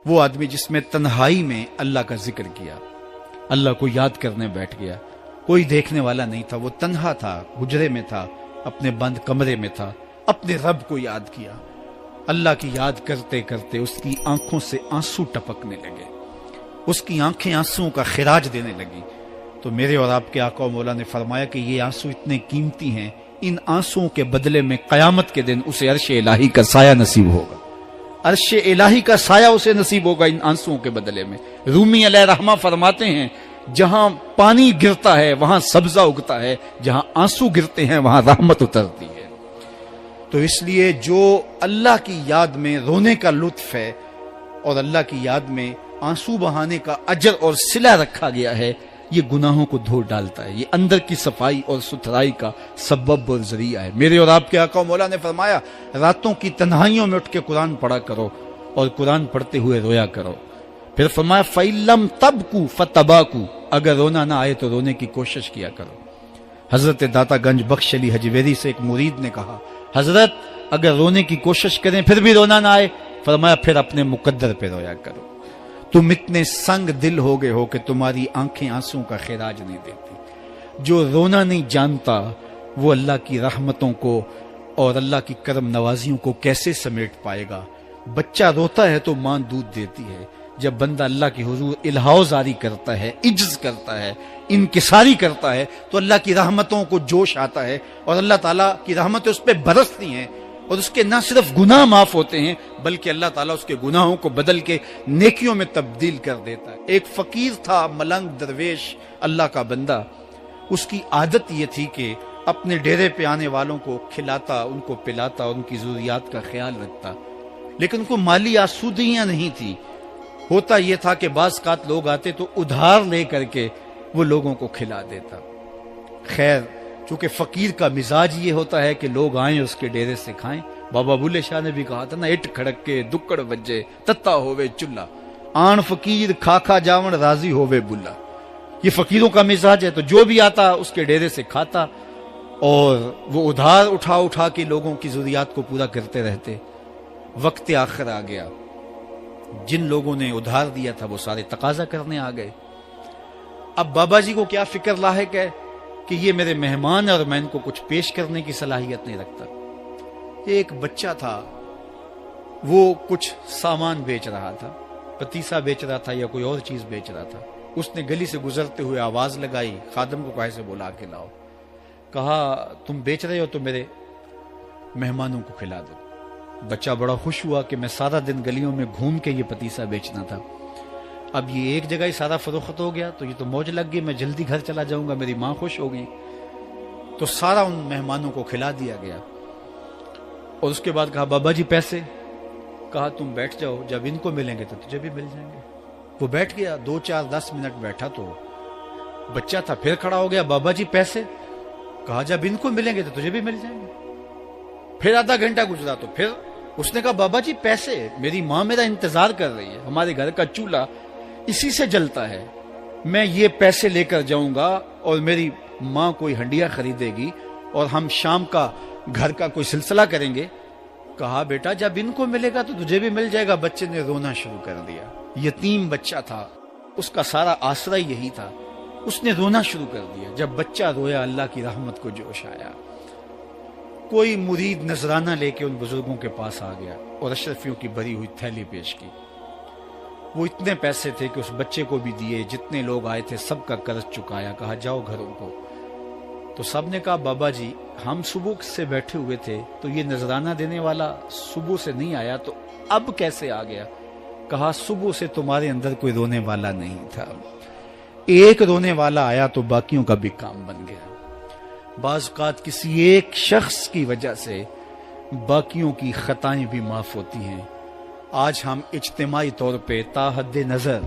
وہ آدمی جس میں تنہائی میں اللہ کا ذکر کیا، اللہ کو یاد کرنے بیٹھ گیا، کوئی دیکھنے والا نہیں تھا، وہ تنہا تھا، حجرے میں تھا، اپنے بند کمرے میں تھا، اپنے رب کو یاد کیا۔ اللہ کی یاد کرتے کرتے اس کی آنکھوں سے آنسو ٹپکنے لگے، اس کی آنکھیں آنسوؤں کا خراج دینے لگی۔ تو میرے اور آپ کے آقا و مولا نے فرمایا کہ یہ آنسو اتنے قیمتی ہیں، ان آنسوؤں کے بدلے میں قیامت کے دن اسے عرش الہی کا سایہ نصیب ہوگا، عرش الہی کا سایہ اسے نصیب ہوگا ان آنسوؤں کے بدلے میں۔ رومی علیہ رحمہ فرماتے ہیں جہاں پانی گرتا ہے وہاں سبزہ اگتا ہے، جہاں آنسو گرتے ہیں وہاں رحمت اترتی ہے۔ تو اس لیے جو اللہ کی یاد میں رونے کا لطف ہے اور اللہ کی یاد میں آنسو بہانے کا اجر اور صلہ رکھا گیا ہے، یہ گناہوں کو دھو ڈالتا ہے، یہ اندر کی صفائی اور ستھرائی کا سبب اور ذریعہ ہے۔ میرے اور آپ کے آقا و مولا نے فرمایا راتوں کی تنہائیوں میں اٹھ کے قرآن پڑھا کرو اور قرآن پڑھتے ہوئے رویا کرو۔ پھر فرمایا فَإِلَّمْ تَبْكُوا فَتَبَاكُوا، اگر رونا نہ آئے تو رونے کی کوشش کیا کرو۔ حضرت داتا گنج بخش علی حجویری سے ایک مرید نے کہا حضرت اگر رونے کی کوشش کریں پھر بھی رونا نہ آئے، فرمایا پھر اپنے مقدر پہ رویا کرو۔ تم اتنے سنگ دل ہو گئے ہو کہ تمہاری آنکھیں آنسوں کا خراج نہیں دیتی۔ جو رونا نہیں جانتا وہ اللہ کی رحمتوں کو اور اللہ کی کرم نوازیوں کو کیسے سمیٹ پائے گا؟ بچہ روتا ہے تو ماں دودھ دیتی ہے، جب بندہ اللہ کی حضور الہاؤ زاری کرتا ہے، عجز کرتا ہے، انکساری کرتا ہے تو اللہ کی رحمتوں کو جوش آتا ہے اور اللہ تعالیٰ کی رحمتیں اس پہ برستی ہیں اور اس کے نہ صرف گناہ معاف ہوتے ہیں بلکہ اللہ تعالیٰ اس کے گناہوں کو بدل کے نیکیوں میں تبدیل کر دیتا ہے۔ ایک فقیر تھا، ملنگ درویش، اللہ کا بندہ، اس کی عادت یہ تھی کہ اپنے ڈیرے پہ آنے والوں کو کھلاتا، ان کو پلاتا، ان کی ضروریات کا خیال رکھتا، لیکن کو مالی آسودگیاں نہیں تھی۔ ہوتا یہ تھا کہ بعض اوقات لوگ آتے تو ادھار لے کر کے وہ لوگوں کو کھلا دیتا۔ خیر چونکہ فقیر کا مزاج یہ ہوتا ہے کہ لوگ آئیں اس کے ڈیرے سے کھائیں، بابا بلے شاہ نے بھی کہا تھا نا اٹ کھڑک کے دکڑ بجے تتا ہووے چلا، آن فقیر کھا کھا جاون راضی ہووے بلا۔ یہ فقیروں کا مزاج ہے، تو جو بھی آتا اس کے ڈیرے سے کھاتا اور وہ ادھار اٹھا اٹھا کے لوگوں کی ضروریات کو پورا کرتے رہتے۔ وقت آخر آ گیا، جن لوگوں نے ادھار دیا تھا وہ سارے تقاضا کرنے آ گئے۔ اب بابا جی کو کیا فکر لاحق ہے کہ یہ میرے مہمان ہیں اور میں ان کو کچھ پیش کرنے کی صلاحیت نہیں رکھتا۔ ایک بچہ تھا، وہ کچھ سامان بیچ رہا تھا، پتیسا بیچ رہا تھا یا کوئی اور چیز بیچ رہا تھا۔ اس نے گلی سے گزرتے ہوئے آواز لگائی، خادم کو کہے سے بلا کے لاؤ، کہا تم بیچ رہے ہو تو میرے مہمانوں کو کھلا دو۔ بچہ بڑا خوش ہوا کہ میں سارا دن گلیوں میں گھوم کے یہ پتیسا بیچنا تھا، اب یہ ایک جگہ ہی سارا فروخت ہو گیا تو یہ تو موج لگ گئی، میں جلدی گھر چلا جاؤں گا، میری ماں خوش ہو گئی۔ تو سارا ان مہمانوں کو کھلا دیا گیا اور اس کے بعد کہا بابا جی پیسے؟ کہا تم بیٹھ جاؤ، جب ان کو ملیں گے تو تجھے بھی مل جائیں گے۔ وہ بیٹھ گیا، 2 4 10 منٹ بیٹھا تو بچہ تھا، پھر کھڑا ہو گیا، بابا جی پیسے؟ کہا جب ان کو ملیں گے تو تجھے بھی مل جائیں گے۔ پھر آدھا گھنٹہ گزرا تو پھر اس نے کہا بابا جی پیسے؟ میری ماں میرا انتظار کر رہی ہے، ہمارے گھر کا چولہا اسی سے جلتا ہے، میں یہ پیسے لے کر جاؤں گا اور میری ماں کوئی ہنڈیا خریدے گی اور ہم شام کا گھر کا کوئی سلسلہ کریں گے۔ کہا بیٹا جب ان کو ملے گا تو تجھے بھی مل جائے گا۔ بچے نے رونا شروع کر دیا، یتیم بچہ تھا، اس کا سارا آسرا یہی تھا، اس نے رونا شروع کر دیا۔ جب بچہ رویا اللہ کی رحمت کو جوش آیا، کوئی مرید نذرانہ لے کے ان بزرگوں کے پاس آ گیا اور اشرفیوں کی بھری ہوئی تھیلی پیش کی۔ وہ اتنے پیسے تھے کہ اس بچے کو بھی دیے، جتنے لوگ آئے تھے سب کا قرض چکایا، کہا جاؤ گھروں کو۔ تو سب نے کہا بابا جی ہم صبح سے بیٹھے ہوئے تھے تو یہ نذرانہ دینے والا صبح سے نہیں آیا، تو اب کیسے آ گیا؟ کہا صبح سے تمہارے اندر کوئی رونے والا نہیں تھا، ایک رونے والا آیا تو باقیوں کا بھی کام بن گیا۔ بعض اوقات کسی ایک شخص کی وجہ سے باقیوں کی خطائیں بھی معاف ہوتی ہیں۔ آج ہم اجتماعی طور پہ تا حد نظر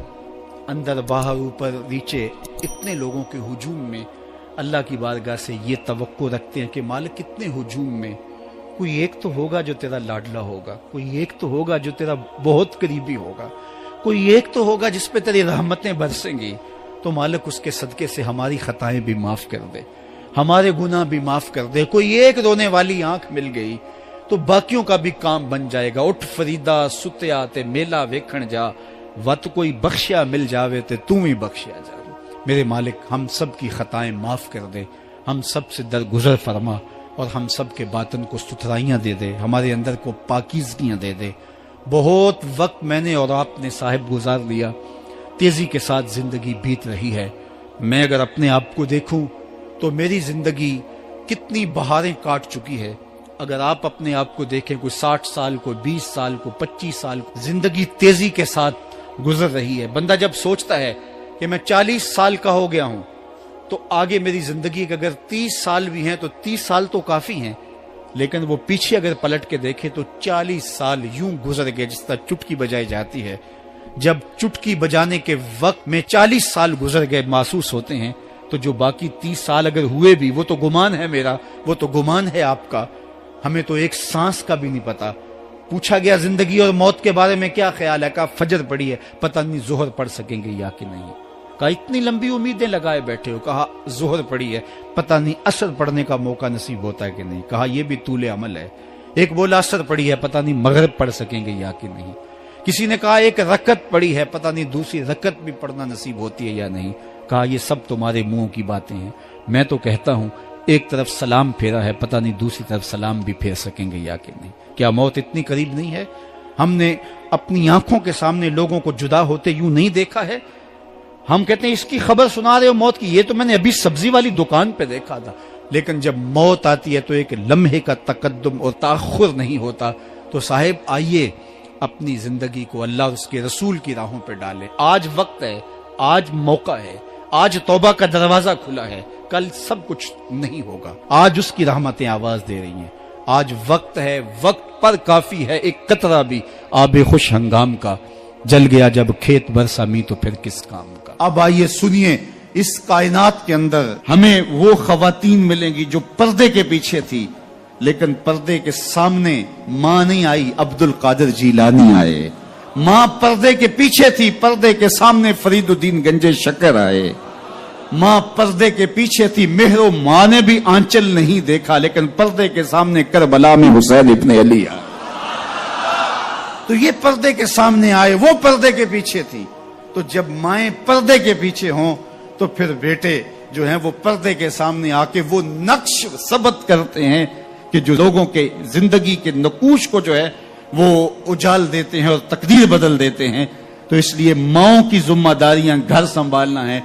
اندر باہر اوپر نیچے اتنے لوگوں کے ہجوم میں اللہ کی بارگاہ سے یہ توقع رکھتے ہیں کہ مالک کتنے ہجوم میں کوئی ایک تو ہوگا جو تیرا لاڈلا ہوگا، کوئی ایک تو ہوگا جو تیرا بہت قریبی ہوگا، کوئی ایک تو ہوگا جس پہ تیری رحمتیں برسیں گی، تو مالک اس کے صدقے سے ہماری خطائیں بھی معاف کر دے، ہمارے گناہ بھی معاف کر دے۔ کوئی ایک رونے والی آنکھ مل گئی تو باقیوں کا بھی کام بن جائے گا۔ اٹھ فریدا ستیا تے میلا ویکھن جا، وت کوئی بخشیا مل جاوے تے تو ہی بخشیا جا۔ میرے مالک ہم سب کی خطائیں معاف کر دے، ہم سب سے درگزر فرما، اور ہم سب کے باطن کو ستھرائیاں دے دے، ہمارے اندر کو پاکیزگیاں دے دے۔ بہت وقت میں نے اور آپ نے صاحب گزار لیا، تیزی کے ساتھ زندگی بیت رہی ہے۔ میں اگر اپنے آپ کو دیکھوں تو میری زندگی کتنی بہاریں کاٹ چکی ہے۔ اگر آپ اپنے آپ کو دیکھیں، کوئی 60 سال، کوئی 20 سال، کوئی 25 سال، زندگی تیزی کے ساتھ گزر رہی ہے۔ بندہ جب سوچتا ہے کہ میں 40 سال کا ہو گیا ہوں تو آگے میری زندگی کے اگر 30 سال بھی ہیں تو 30 سال تو کافی ہیں، لیکن وہ پیچھے اگر پلٹ کے دیکھے تو 40 سال یوں گزر گئے جس طرح چٹکی بجائی جاتی ہے۔ جب چٹکی بجانے کے وقت میں 40 سال گزر گئے محسوس ہوتے ہیں، تو جو باقی 30 سال اگر ہوئے بھی، وہ تو گمان ہے میرا، وہ تو گمان ہے آپ کا، ہمیں تو ایک سانس کا بھی نہیں پتا۔ پوچھا گیا زندگی اور موت کے بارے میں کیا خیال ہے؟ کہا فجر پڑی ہے، پتہ نہیں ظہر پڑھ سکیں گے یا کہ نہیں۔ کہا اتنی لمبی امیدیں لگائے بیٹھے ہو، کہا ظہر پڑی ہے، پتہ نہیں عصر پڑھنے کا موقع نصیب ہوتا ہے کہ نہیں۔ کہا یہ بھی طول عمل ہے۔ ایک بولا عصر پڑی ہے، پتہ نہیں مغرب پڑھ سکیں گے یا کہ نہیں۔ کسی نے کہا ایک رکعت پڑی ہے، پتہ نہیں دوسری رکعت بھی پڑھنا نصیب ہوتی ہے یا نہیں۔ کہا یہ سب تمہارے منہوں کی باتیں ہیں، میں تو کہتا ہوں ایک طرف سلام پھیرا ہے، پتہ نہیں دوسری طرف سلام بھی پھیر سکیں گے یا کہ نہیں۔ کیا موت اتنی قریب نہیں ہے؟ ہم نے اپنی آنکھوں کے سامنے لوگوں کو جدا ہوتے یوں نہیں دیکھا ہے؟ ہم کہتے ہیں اس کی خبر سنا رہے ہو موت کی، یہ تو میں نے ابھی سبزی والی دکان پہ دیکھا تھا۔ لیکن جب موت آتی ہے تو ایک لمحے کا تقدم اور تاخر نہیں ہوتا۔ تو صاحب آئیے اپنی زندگی کو اللہ اور اس کے رسول کی راہوں پہ ڈالیں۔ آج وقت ہے، آج موقع ہے، آج توبہ کا دروازہ کھلا ہے، کل سب کچھ نہیں ہوگا۔ آج اس کی رحمتیں آواز دے رہی ہیں۔ آج وقت ہے، وقت پر کافی ہے ایک قطرہ بھی آب خوش ہنگام کا، جل گیا جب کھیت برسا می تو پھر کس کام کا۔ اب آئیے سنیے، اس کائنات کے اندر ہمیں وہ خواتین ملیں گی جو پردے کے پیچھے تھی، لیکن پردے کے سامنے ماں نہیں آئی، عبد القادر جیلانی آئے۔ ماں پردے کے پیچھے تھی، پردے کے سامنے فرید الدین گنج شکر آئے۔ ماں پردے کے پیچھے تھی، مہر و ماں نے بھی آنچل نہیں دیکھا، لیکن پردے کے سامنے کربلا میں حسین ابن علی آئے۔ تو یہ پردے کے سامنے آئے، وہ پردے کے پیچھے تھی۔ تو جب مائیں پردے کے پیچھے ہوں تو پھر بیٹے جو ہیں وہ پردے کے سامنے آ کے وہ نقش ثبت کرتے ہیں کہ جو لوگوں کے زندگی کے نقوش کو جو ہے وہ اجال دیتے ہیں اور تقدیر بدل دیتے ہیں۔ تو اس لیے ماؤں کی ذمہ داریاں گھر سنبھالنا ہے،